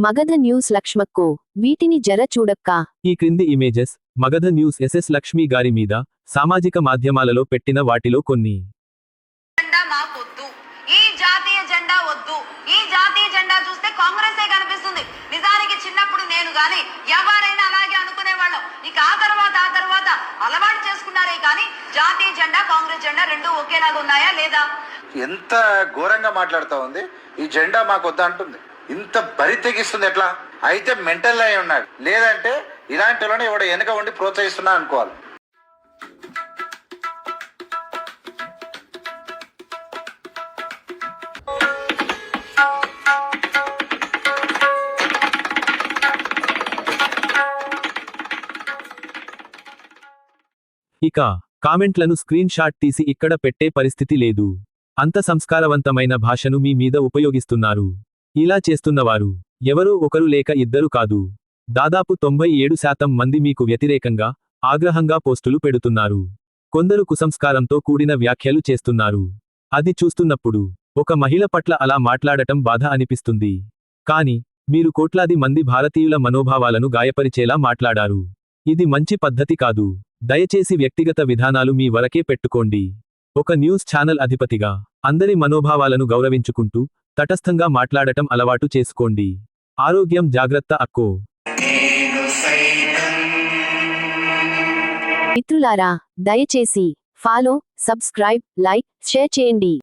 Magadha news లక్ష్మక్కో వీటిని జర చూడక్క. ఈ క్రింది images Magadha news SS Lakshmi గారి మీద సామాజిక మాధ్యమాలలో పెట్టిన వాటిలో కొన్ని. జెండా మాకొద్దు, ఈ జాతీయ జెండా వద్దు. ఈ జాతీయ జెండా చూస్తే కాంగ్రెసే కనిపిస్తుంది. నిజానికి చిన్నప్పుడు నేను గాని ఎవరైనా అలాగే అనుకునేవాళ్ళం. ఇక ఆ తర్వాత అలవాటు చేసుకున్నారే కానీ జాతీయ జెండా కాంగ్రెస్ జెండా రెండు ఒకేలాగా ఉన్నాయా లేదా? ఎంత ఘోరంగా మాట్లాడుతా ఉంది. ఈ జెండా మాకు వద్ద అంటుంది. ఇంత బరి తెగిస్తుంది ఎట్లా? అయితే మెంటల్ అయి ఉన్నాడు, లేదంటే ఇలాంటి వాళ్ళని ఎవడ వెనక ఉండి ప్రోత్సహిస్తున్నా అనుకోవాలి. ఇక కామెంట్లను స్క్రీన్ షాట్ తీసి ఇక్కడ పెట్టే పరిస్థితి లేదు. అంత సంస్కారవంతమైన భాషను మీ మీద ఉపయోగిస్తున్నారు. ఇలా చేస్తున్నవారు ఎవరో ఒకరు లేక ఇద్దరు కాదు, దాదాపు 97% మంది మీకు వ్యతిరేకంగా ఆగ్రహంగా పోస్టులు పెడుతున్నారు. కొందరు కుసంస్కారంతో కూడిన వ్యాఖ్యలు చేస్తున్నారు. అది చూస్తున్నప్పుడు ఒక మహిళ పట్ల అలా మాట్లాడటం బాధ అనిపిస్తుంది. కాని మీరు కోట్లాది మంది భారతీయుల మనోభావాలను గాయపరిచేలా మాట్లాడారు. ఇది మంచి పద్ధతి కాదు. దయచేసి వ్యక్తిగత విధానాలు మీ వరకే పెట్టుకోండి. ఒక న్యూస్ ఛానల్ అధిపతిగా అందరి మనోభావాలను గౌరవించుకుంటూ తటస్థంగా మాట్లాడటం అలవాటు చేసుకోండి. ఆరోగ్యం జాగ్రత్త అక్కో. మిత్రులారా, దయచేసి ఫాలో, సబ్స్క్రైబ్, లైక్, షేర్ చేయండి.